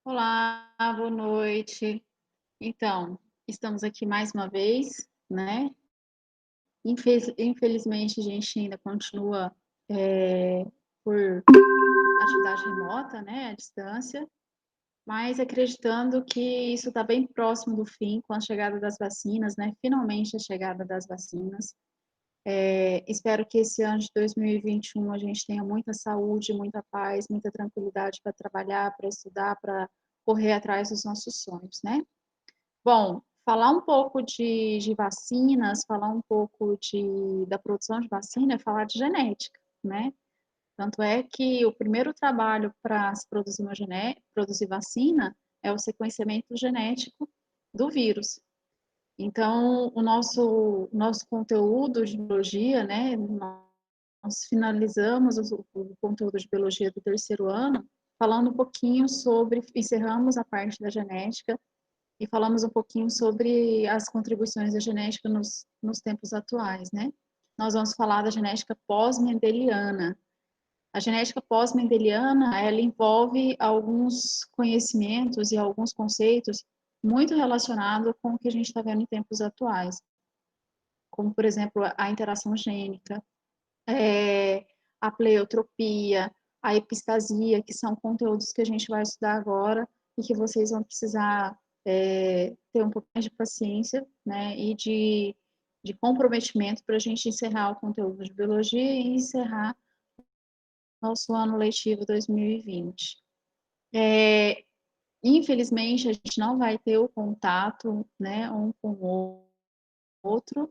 Olá, boa noite. Então, estamos aqui mais uma vez, né? Infelizmente, a gente ainda continua por atividade remota, né, à distância, mas acreditando que isso está bem próximo do fim com a chegada das vacinas, né? Finalmente a chegada das vacinas. Espero que esse ano de 2021 a gente tenha muita saúde, muita paz, muita tranquilidade para trabalhar, para estudar, para correr atrás dos nossos sonhos, né? Bom, falar um pouco de vacinas, falar um pouco da produção de vacina é falar de genética, né? Tanto é que o primeiro trabalho para se produzir produzir vacina é o sequenciamento genético do vírus. Então, o nosso conteúdo de biologia, né? Nós finalizamos o conteúdo de biologia do terceiro ano falando um pouquinho sobre, encerramos a parte da genética e falamos um pouquinho sobre as contribuições da genética nos tempos atuais, né? Nós vamos falar da genética pós-mendeliana. A genética pós-mendeliana, ela envolve alguns conhecimentos e alguns conceitos muito relacionados com o que a gente está vendo em tempos atuais, como, por exemplo, a interação gênica, a pleiotropia, a epistasia, que são conteúdos que a gente vai estudar agora e que vocês vão precisar ter um pouquinho de paciência, né, e de comprometimento para a gente encerrar o conteúdo de biologia e encerrar nosso ano letivo 2020. Infelizmente, a gente não vai ter o contato, né, um com o outro.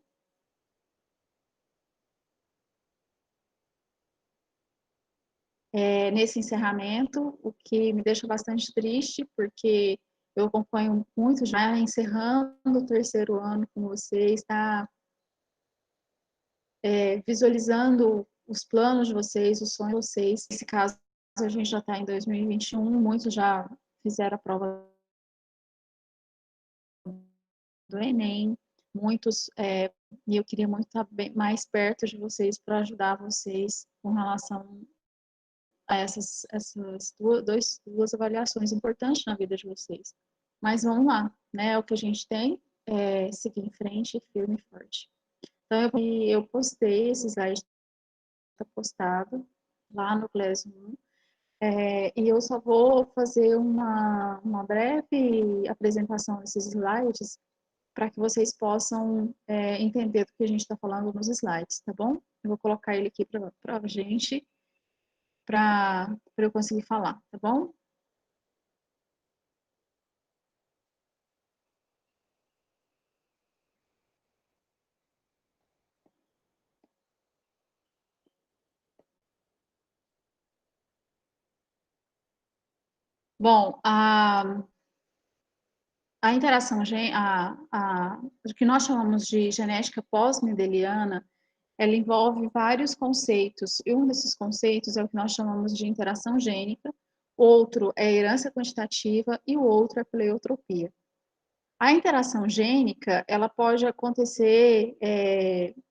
Nesse encerramento, o que me deixa bastante triste, porque eu acompanho muito já encerrando o terceiro ano com vocês, está visualizando os planos de vocês, os sonhos de vocês. Nesse caso, a gente já está em 2021, muitos já fizeram a prova do Enem, muitos, e eu queria muito estar mais perto de vocês para ajudar vocês com relação a essas duas avaliações importantes na vida de vocês. Mas vamos lá, né? O que a gente tem é seguir em frente, firme e forte. Então, eu postei esse slide, está postado lá no Classroom, e eu só vou fazer uma breve apresentação desses slides para que vocês possam entender do que a gente está falando nos slides, tá bom? Eu vou colocar ele aqui para a gente, para eu conseguir falar, tá bom? Bom, a interação, o que nós chamamos de genética pós-mendeliana, ela envolve vários conceitos, e um desses conceitos é o que nós chamamos de interação gênica, outro é herança quantitativa e o outro é pleiotropia. A interação gênica, ela pode acontecer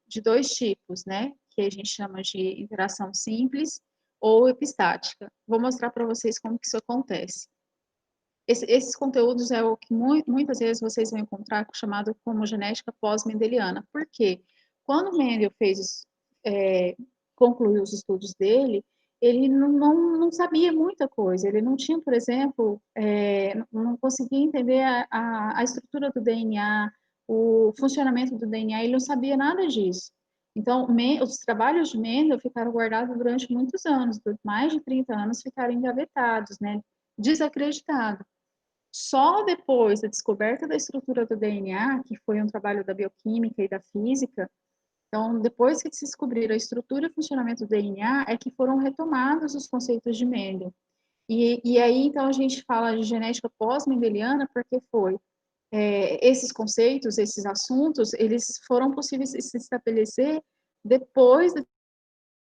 de dois tipos, né? Que a gente chama de interação simples ou epistática. Vou mostrar para vocês como que isso acontece. Esses conteúdos é o que muitas vezes vocês vão encontrar chamado como genética pós-mendeliana. Por quê? Quando Mendel concluiu os estudos dele, ele não sabia muita coisa. Ele não tinha, por exemplo, não conseguia entender a estrutura do DNA, o funcionamento do DNA, ele não sabia nada disso. Então, os trabalhos de Mendel ficaram guardados durante muitos anos, por mais de 30 anos ficaram engavetados, né, desacreditados. Só depois da descoberta da estrutura do DNA, que foi um trabalho da bioquímica e da física, então, depois que se descobriram a estrutura e funcionamento do DNA, é que foram retomados os conceitos de Mendel. E aí, então, a gente fala de genética pós-mendeliana, porque esses conceitos, esses assuntos, eles foram possíveis se estabelecer depois da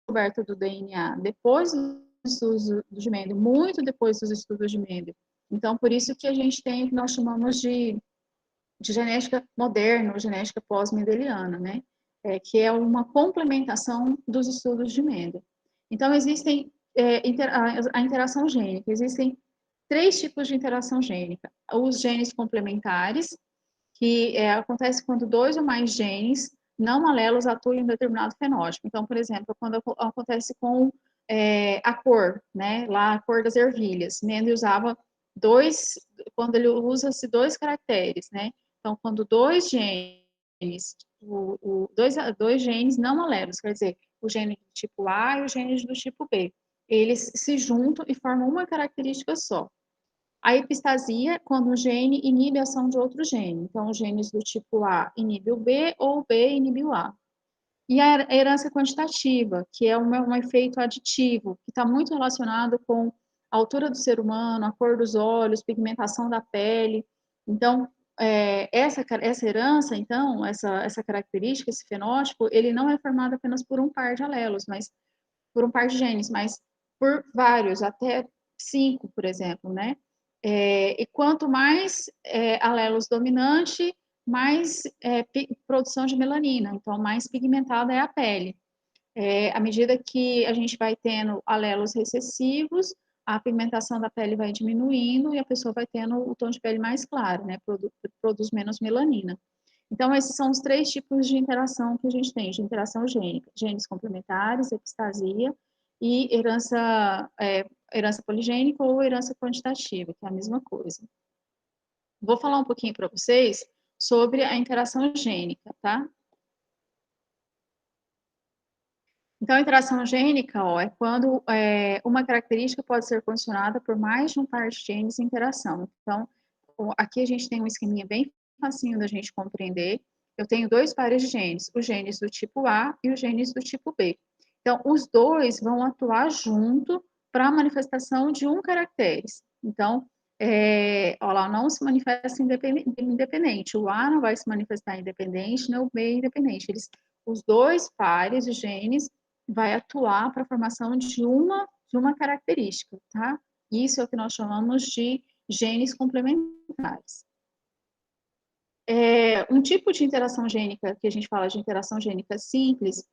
descoberta do DNA, depois dos estudos de Mendel, muito depois dos estudos de Mendel. Então, por isso que a gente tem o que nós chamamos de genética moderna, ou genética pós-mendeliana, né? Que é uma complementação dos estudos de Mendel. Então, existem a interação gênica, existem três tipos de interação gênica. Os genes complementares, que acontece quando dois ou mais genes não alelos atuam em um determinado fenótipo. Então, por exemplo, quando acontece com a cor, né? Lá a cor das ervilhas. Mendel usava quando ele usa-se dois caracteres, né? Então, quando dois genes, dois genes não alelos, quer dizer, o gene do tipo A e o gene do tipo B, eles se juntam e formam uma característica só. A epistasia, quando um gene inibe a ação de outro gene. Então, os genes do tipo A inibe o B ou o B inibe o A. E a herança quantitativa, que é um efeito aditivo, que está muito relacionado com a altura do ser humano, a cor dos olhos, pigmentação da pele. Então, essa herança, então, essa característica, esse fenótipo, ele não é formado apenas por um par de alelos, mas por um par de genes, mas por vários, até 5, por exemplo, né? E quanto mais alelos dominante, mais produção de melanina, então mais pigmentada é a pele. À medida que a gente vai tendo alelos recessivos, a pigmentação da pele vai diminuindo e a pessoa vai tendo o tom de pele mais claro, né? Produz menos melanina. Então, esses são os três tipos de interação que a gente tem, de interação gênica: genes complementares, epistasia e herança poligênica ou herança quantitativa, que é a mesma coisa. Vou falar um pouquinho para vocês sobre a interação gênica, tá? Então, a interação gênica, é quando uma característica pode ser condicionada por mais de um par de genes em interação. Então, aqui a gente tem um esqueminha bem facinho da gente compreender. Eu tenho dois pares de genes, os genes do tipo A e os genes do tipo B. Então, os dois vão atuar junto para a manifestação de um caractere. Então, lá, não se manifesta independente. O A não vai se manifestar independente, nem o B independente. Os dois pares de genes vai atuar para a formação de uma característica, tá? Isso é o que nós chamamos de genes complementares. Um tipo de interação gênica, que a gente fala de interação gênica simples,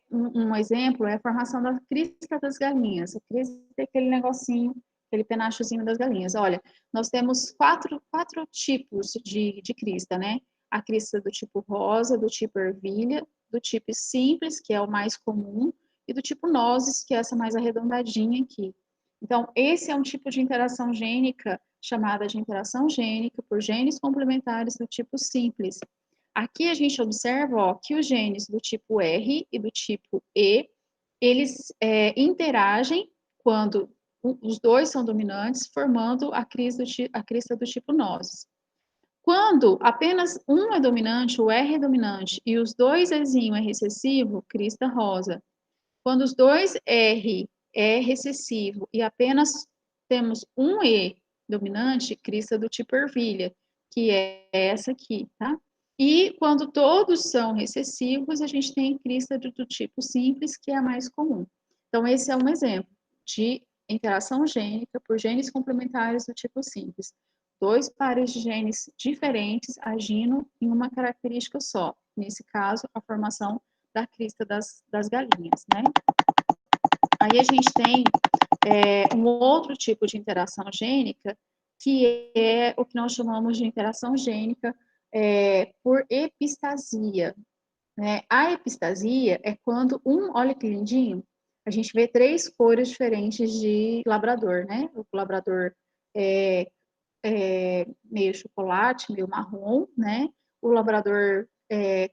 um exemplo é a formação da crista das galinhas. A crista é aquele negocinho, aquele penachozinho das galinhas. Olha, nós temos quatro tipos de crista, né? A crista do tipo rosa, do tipo ervilha, do tipo simples, que é o mais comum, e do tipo nozes, que é essa mais arredondadinha aqui. Então, esse é um tipo de interação gênica chamada de interação gênica por genes complementares do tipo simples. Aqui a gente observa que os genes do tipo R e do tipo E, eles interagem quando os dois são dominantes, formando a crista do tipo nozes. Quando apenas um é dominante, o R é dominante, e os dois Ezinho é recessivo, crista rosa. Quando os dois R é recessivo e apenas temos um E dominante, crista do tipo ervilha, que é essa aqui, tá? E quando todos são recessivos, a gente tem crista do tipo simples, que é a mais comum. Então, esse é um exemplo de interação gênica por genes complementares do tipo simples. Dois pares de genes diferentes agindo em uma característica só. Nesse caso, a formação da crista das galinhas, né? Aí a gente tem um outro tipo de interação gênica, que é o que nós chamamos de interação gênica por epistasia, né? A epistasia é quando olha que lindinho, a gente vê três cores diferentes de labrador, né? O labrador meio chocolate, meio marrom, né? O labrador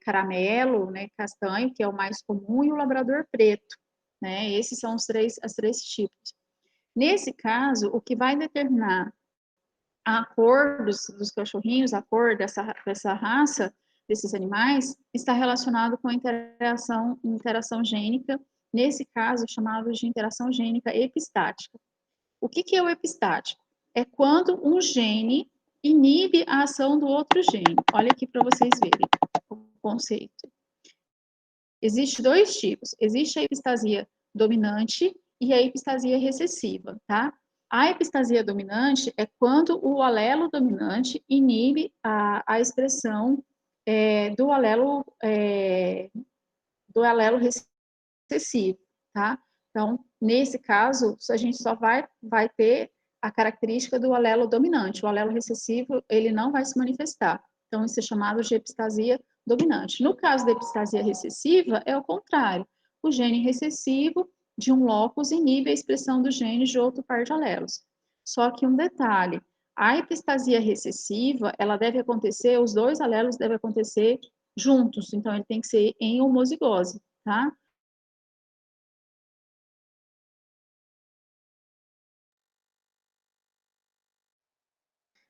caramelo, né, castanho, que é o mais comum, e o labrador preto, né? Esses são os três tipos. Nesse caso, o que vai determinar a cor dos cachorrinhos, a cor dessa raça, desses animais, está relacionado com a interação gênica, nesse caso, chamado de interação gênica epistática. O que é o epistático? É quando um gene inibe a ação do outro gene. Olha aqui para vocês verem o conceito. Existem dois tipos. Existe a epistasia dominante e a epistasia recessiva, tá? A epistasia dominante é quando o alelo dominante inibe a expressão do alelo recessivo, tá? Então, nesse caso, a gente só vai ter a característica do alelo dominante. O alelo recessivo, ele não vai se manifestar. Então, isso é chamado de epistasia dominante. No caso da epistasia recessiva, é o contrário. O gene recessivo de um locus inibe a expressão dos genes de outro par de alelos. Só que um detalhe, a epistasia recessiva, ela deve acontecer, os dois alelos devem acontecer juntos, então ele tem que ser em homozigose, tá?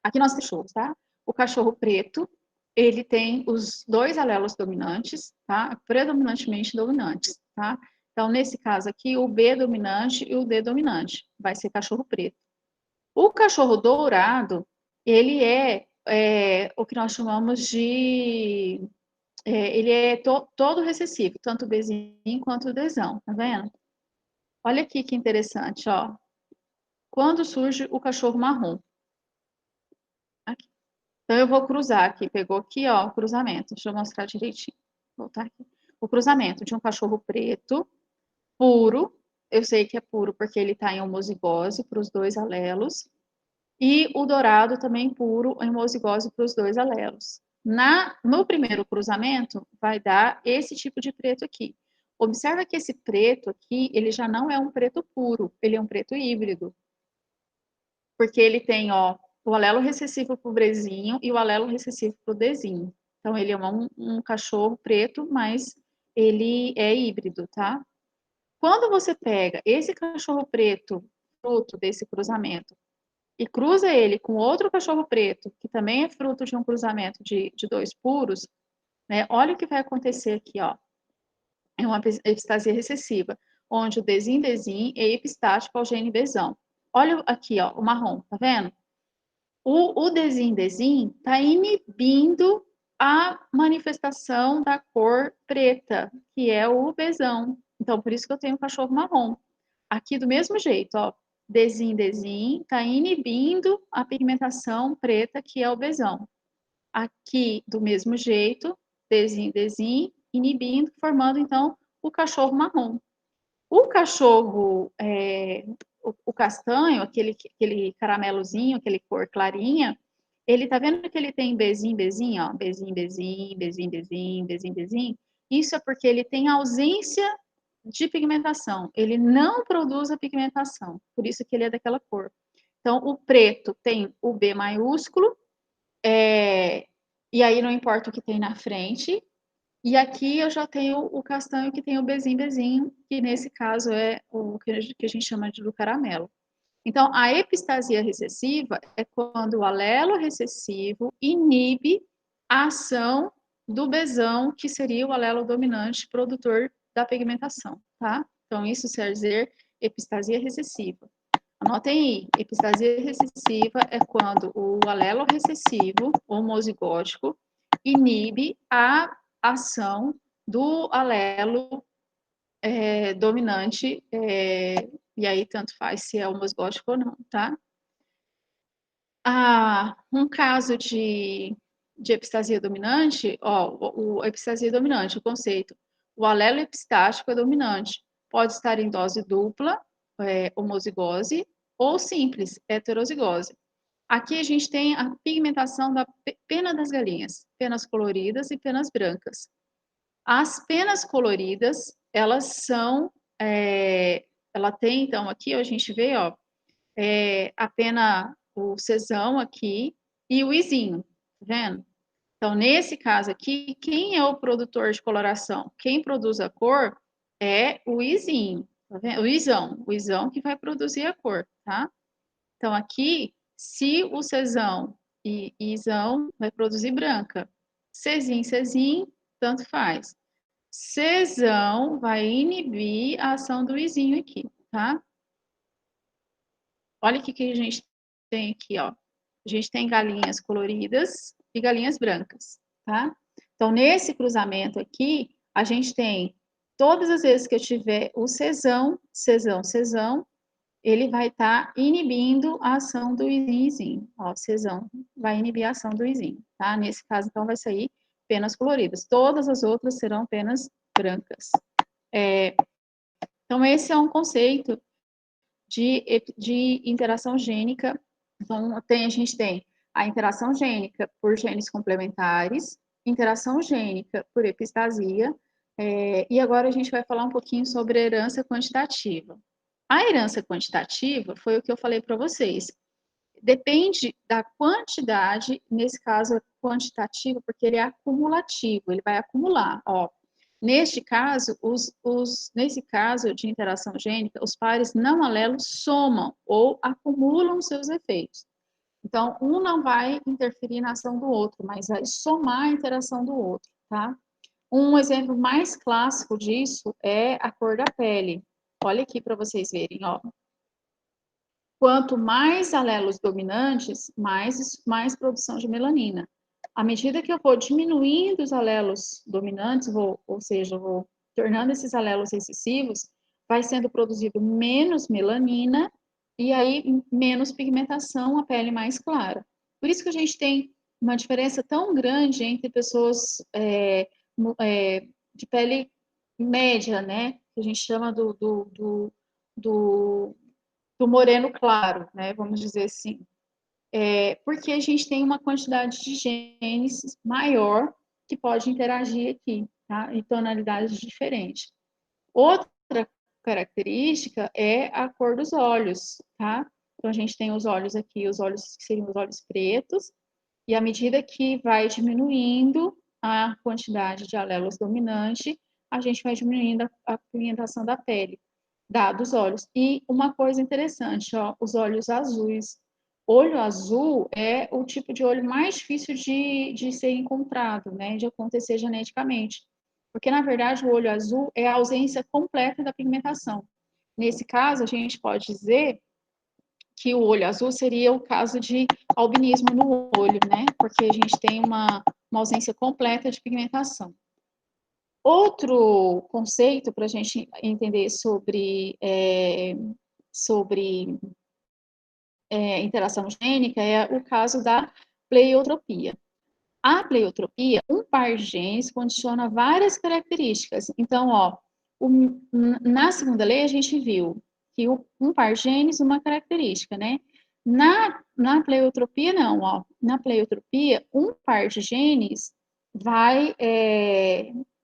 Aqui nós temos, tá? O cachorro preto, ele tem os dois alelos dominantes, tá? Predominantemente dominantes, tá? Então, nesse caso aqui, o B dominante e o D dominante, vai ser cachorro preto. O cachorro dourado, ele é o que nós chamamos de... ele é todo recessivo, tanto o Bzinho quanto o Dzão, tá vendo? Olha aqui que interessante, ó. Quando surge o cachorro marrom? Aqui. Então, eu vou cruzar aqui, pegou aqui, ó, o cruzamento. Deixa eu mostrar direitinho. Vou voltar aqui. O cruzamento de um cachorro preto, puro, eu sei que é puro porque ele está em homozigose para os dois alelos, e o dourado também puro em homozigose para os dois alelos. No primeiro cruzamento, vai dar esse tipo de preto aqui. Observa que esse preto aqui, ele já não é um preto puro, ele é um preto híbrido. Porque ele tem, ó, o alelo recessivo para o Bzinho e o alelo recessivo para o Dzinho. Então, ele é um cachorro preto, mas ele é híbrido, tá? Quando você pega esse cachorro preto, fruto desse cruzamento, e cruza ele com outro cachorro preto, que também é fruto de um cruzamento de dois puros, né? Olha o que vai acontecer aqui, ó. É uma epistasia recessiva, onde o Dzin é epistático ao gene Bzão. Olha aqui, ó, o marrom, tá vendo? O Dzin está inibindo a manifestação da cor preta, que é o Bzão. Então, por isso que eu tenho um cachorro marrom. Aqui, do mesmo jeito, ó, Dzin está inibindo a pigmentação preta, que é o Bzão. Aqui, do mesmo jeito, Dzin, inibindo, formando, então, o cachorro marrom. O cachorro, o castanho, aquele caramelozinho, aquele cor clarinha, ele tá vendo que ele tem bezinho, ó, bezinho. Isso é porque ele tem ausência de pigmentação. Ele não produz a pigmentação, por isso que ele é daquela cor. Então, o preto tem o B maiúsculo, e aí não importa o que tem na frente, e aqui eu já tenho o castanho que tem o bezinho, que nesse caso é o que a gente chama de do caramelo. Então, a epistasia recessiva é quando o alelo recessivo inibe a ação do Bzão, que seria o alelo dominante produtor da pigmentação, tá? Então, isso quer dizer epistasia recessiva. Anotem aí, epistasia recessiva é quando o alelo recessivo, homozigótico, inibe a ação do alelo dominante, e aí tanto faz se é homozigótico ou não, tá? Um caso de epistasia dominante, ó, o epistasia dominante, o conceito, o alelo epistático é dominante, pode estar em dose dupla, homozigose, ou simples, heterozigose. Aqui a gente tem a pigmentação da pena das galinhas, penas coloridas e penas brancas. As penas coloridas, elas são, ela tem, então, aqui a gente vê, ó, a pena, o cesão aqui e o izinho, tá vendo? Então, nesse caso aqui, quem é o produtor de coloração? Quem produz a cor é o izinho, tá vendo? O isão que vai produzir a cor, tá? Então, aqui, se o cesão e isão vai produzir branca, cesim, tanto faz. Cesão vai inibir a ação do izinho aqui, tá? Olha o que a gente tem aqui, ó. A gente tem galinhas coloridas e galinhas brancas, tá? Então, nesse cruzamento aqui, a gente tem, todas as vezes que eu tiver o cesão, ele vai estar inibindo a ação do izinho. Ó, o cesão vai inibir a ação do izinho, tá? Nesse caso, então, vai sair penas coloridas. Todas as outras serão penas brancas. Então, esse é um conceito de interação gênica. Então, a gente tem a interação gênica por genes complementares, interação gênica por epistasia, e agora a gente vai falar um pouquinho sobre a herança quantitativa. A herança quantitativa foi o que eu falei para vocês. Depende da quantidade, nesse caso é quantitativo, porque ele é acumulativo, ele vai acumular, ó. Neste caso, nesse caso de interação gênica, os pares não alelos somam ou acumulam seus efeitos. Então, um não vai interferir na ação do outro, mas vai somar a interação do outro, tá? Um exemplo mais clássico disso é a cor da pele. Olha aqui para vocês verem, ó. Quanto mais alelos dominantes, mais produção de melanina. À medida que eu vou diminuindo os alelos dominantes, ou seja, vou tornando esses alelos recessivos, vai sendo produzido menos melanina e aí menos pigmentação, a pele mais clara. Por isso que a gente tem uma diferença tão grande entre pessoas de pele média, né? Que a gente chama do moreno claro, né? Vamos dizer assim. Porque a gente tem uma quantidade de genes maior que pode interagir aqui, tá? Em tonalidades diferentes. Outra característica é a cor dos olhos, tá? Então, a gente tem os olhos aqui, os olhos que seriam os olhos pretos, e à medida que vai diminuindo a quantidade de alelos dominante, a gente vai diminuindo a pigmentação da pele, dos olhos. E uma coisa interessante, ó, os olhos azuis. Olho azul é o tipo de olho mais difícil de ser encontrado, né, de acontecer geneticamente. Porque, na verdade, o olho azul é a ausência completa da pigmentação. Nesse caso, a gente pode dizer que o olho azul seria o caso de albinismo no olho, né? Porque a gente tem uma ausência completa de pigmentação. Outro conceito para a gente entender sobre interação gênica é o caso da pleiotropia. A pleiotropia, um par de genes condiciona várias características. Então, ó, na segunda lei a gente viu que um par de genes, uma característica, né? Na pleiotropia, não, ó. Na pleiotropia, um par de genes vai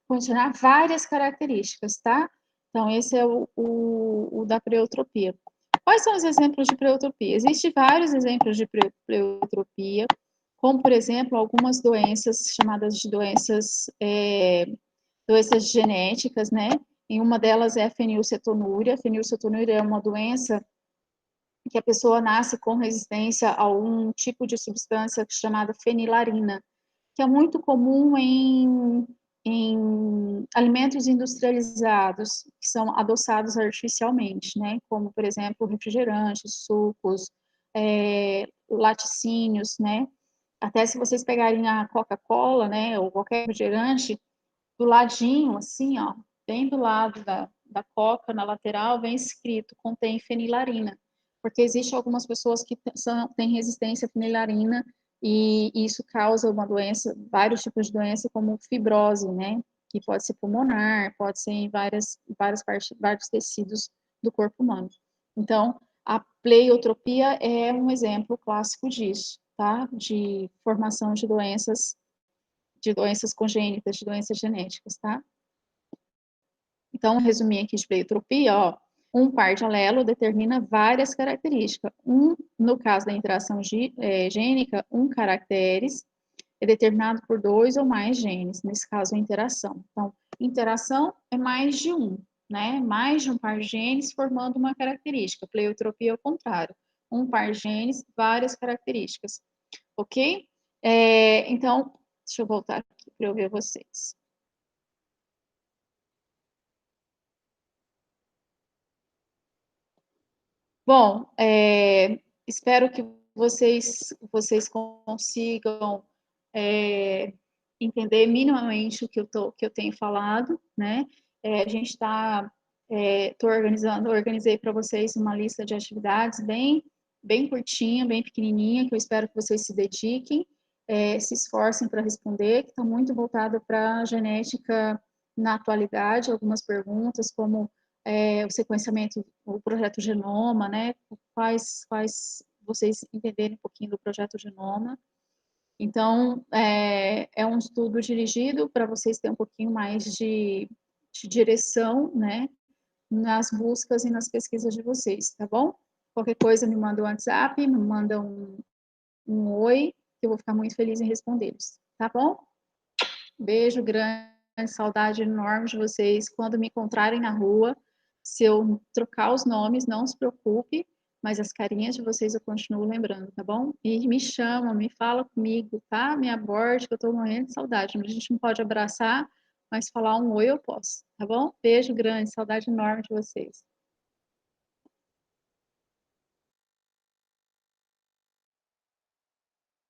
condicionar várias características, tá? Então, esse é o da pleiotropia. Quais são os exemplos de pleiotropia? Existem vários exemplos de pleiotropia, como, por exemplo, algumas doenças chamadas de doenças genéticas, né? E uma delas é a fenilcetonúria. A fenilcetonúria é uma doença que a pessoa nasce com resistência a um tipo de substância chamada fenilarina, que é muito comum em alimentos industrializados, que são adoçados artificialmente, né? Como, por exemplo, refrigerantes, sucos, laticínios, né? Até se vocês pegarem a Coca-Cola, né, ou qualquer refrigerante, do ladinho, assim, ó, bem do lado da Coca, na lateral, vem escrito, contém fenilarina, porque existe algumas pessoas que têm resistência à fenilarina e isso causa uma doença, vários tipos de doença, como fibrose, né, que pode ser pulmonar, pode ser em várias partes, vários tecidos do corpo humano. Então, a pleiotropia é um exemplo clássico disso, tá? De formação de doenças congênitas, de doenças genéticas, tá? Então, resumir aqui de pleiotropia, ó, um par de alelo determina várias características. No caso da interação gênica, caracteres é determinado por 2 ou mais genes, nesse caso, a interação. Então, interação é mais de um, né? Mais de um par de genes formando uma característica. Pleiotropia é o contrário. Um par de genes, várias características. Ok? Então, deixa eu voltar aqui para eu ver vocês. Bom, espero que vocês consigam entender minimamente o que eu tenho falado, né? A gente está, organizei para vocês uma lista de atividades bem curtinha, bem pequenininha, que eu espero que vocês se dediquem, se esforcem para responder, que está muito voltada para a genética na atualidade, algumas perguntas como o sequenciamento, o projeto Genoma, né? Faz vocês entenderem um pouquinho do projeto Genoma. Então, é um estudo dirigido para vocês terem um pouquinho mais de direção, né? Nas buscas e nas pesquisas de vocês, tá bom? Qualquer coisa, me manda um WhatsApp, me manda um oi, que eu vou ficar muito feliz em respondê-los, tá bom? Beijo grande, saudade enorme de vocês. Quando me encontrarem na rua, se eu trocar os nomes, não se preocupe, mas as carinhas de vocês eu continuo lembrando, tá bom? E me chama, me fala comigo, tá? Me aborde, que eu tô morrendo de saudade. A gente não pode abraçar, mas falar um oi eu posso, tá bom? Beijo grande, saudade enorme de vocês.